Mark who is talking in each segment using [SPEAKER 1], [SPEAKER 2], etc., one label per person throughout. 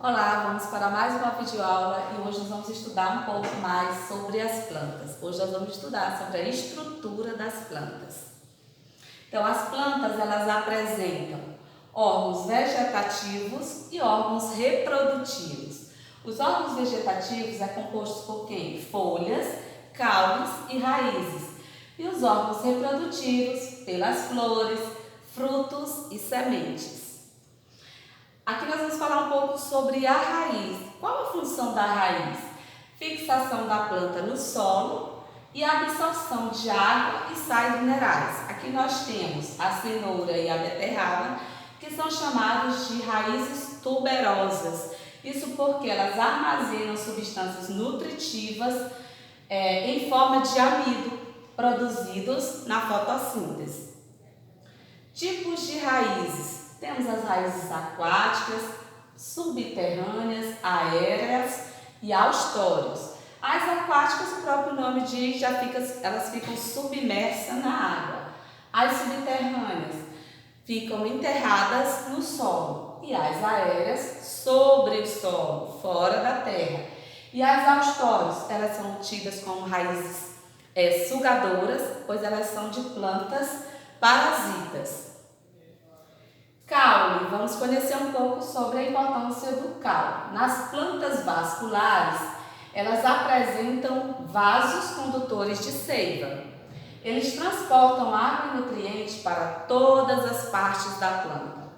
[SPEAKER 1] Olá, vamos para mais uma videoaula e hoje nós vamos estudar um pouco mais sobre as plantas. Hoje nós vamos estudar sobre a estrutura das plantas. Então, as plantas, elas apresentam órgãos vegetativos e órgãos reprodutivos. Os órgãos vegetativos é composto por quem? Folhas, caules e raízes. E os órgãos reprodutivos pelas flores, frutos e sementes. Aqui nós vamos falar um pouco sobre a raiz. Qual a função da raiz? Fixação da planta no solo e absorção de água e sais minerais. Aqui nós temos a cenoura e a beterraba, que são chamadas de raízes tuberosas. Isso porque elas armazenam substâncias nutritivas em forma de amido, produzidos na fotossíntese. Tipos de raízes. Temos as raízes aquáticas, subterrâneas, aéreas e austórios. As aquáticas, o próprio nome diz, elas ficam submersas na água. As subterrâneas ficam enterradas no solo. E as aéreas, sobre o solo, fora da terra. E as austórios, elas são tidas como raízes sugadoras, pois elas são de plantas parasitas. Caule, vamos conhecer um pouco sobre a importância do caule. Nas plantas vasculares, elas apresentam vasos condutores de seiva. Eles transportam água e nutrientes para todas as partes da planta.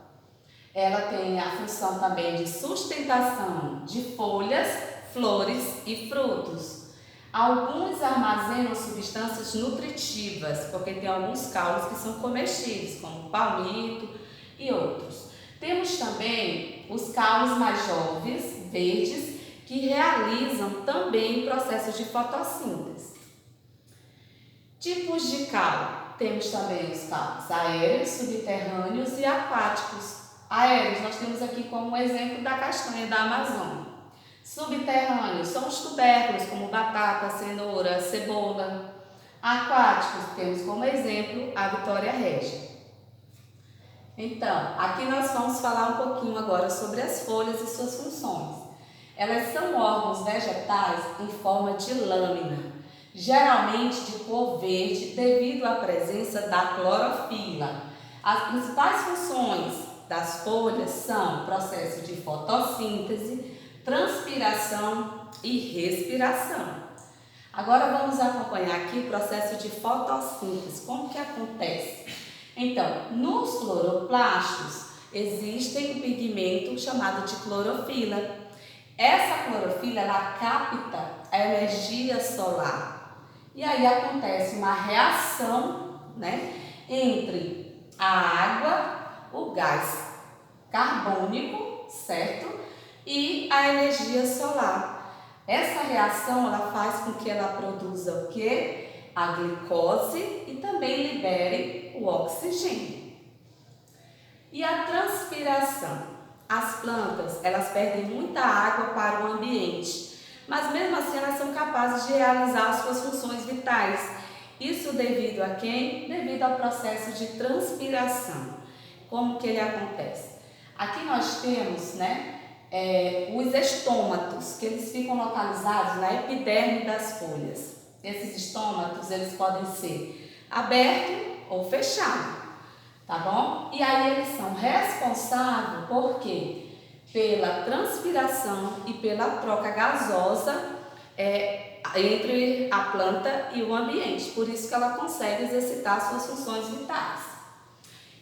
[SPEAKER 1] Ela tem a função também de sustentação de folhas, flores e frutos. Alguns armazenam substâncias nutritivas, porque tem alguns caules que são comestíveis, como palmito e outros. Temos também os caules mais jovens, verdes, que realizam também processos de fotossíntese. Tipos de caule. Temos também os caules aéreos, subterrâneos e aquáticos. Aéreos, nós temos aqui como exemplo da castanha da Amazônia. Subterrâneos são os tubérculos, como batata, cenoura, cebola. Aquáticos, temos como exemplo a Vitória Régia. Então, aqui nós vamos falar um pouquinho agora sobre as folhas e suas funções. Elas são órgãos vegetais em forma de lâmina, geralmente de cor verde devido à presença da clorofila. As principais funções das folhas são processo de fotossíntese, transpiração e respiração. Agora vamos acompanhar aqui o processo de fotossíntese. Como que acontece? Então, nos cloroplastos existem um pigmento chamado de clorofila. Essa clorofila, ela capta a energia solar. E aí acontece uma reação, entre a água, o gás carbônico, certo? E a energia solar. Essa reação, ela faz com que ela produza o quê? A glicose e também libere o oxigênio. E a transpiração? As plantas, elas perdem muita água para o ambiente, mas mesmo assim elas são capazes de realizar suas funções vitais. Isso devido a quem? Devido ao processo de transpiração. Como que ele acontece? Aqui nós temos, os estômatos, que eles ficam localizados na epiderme das folhas. Esses estômatos, eles podem ser abertos ou fechados, tá bom? E aí eles são responsáveis por quê? Pela transpiração e pela troca gasosa entre a planta e o ambiente. Por isso que ela consegue exercitar suas funções vitais.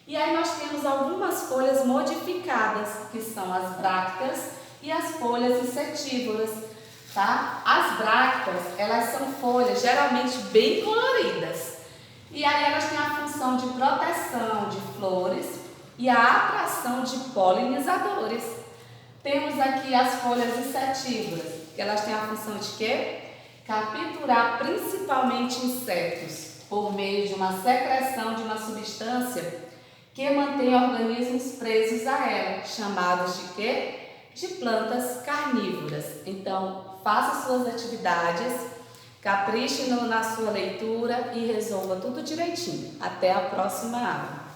[SPEAKER 1] E aí nós temos algumas folhas modificadas, que são as brácteas e as folhas insetívoras. Tá? As brácteas, elas são folhas geralmente bem coloridas. E aí elas têm a função de proteção de flores e a atração de polinizadores. Temos aqui as folhas insetívoras, que elas têm a função de quê? Capturar principalmente insetos por meio de uma secreção de uma substância que mantém organismos presos a ela, chamados de quê? De plantas carnívoras. Então, faça suas atividades, capriche na sua leitura e resolva tudo direitinho. Até a próxima aula.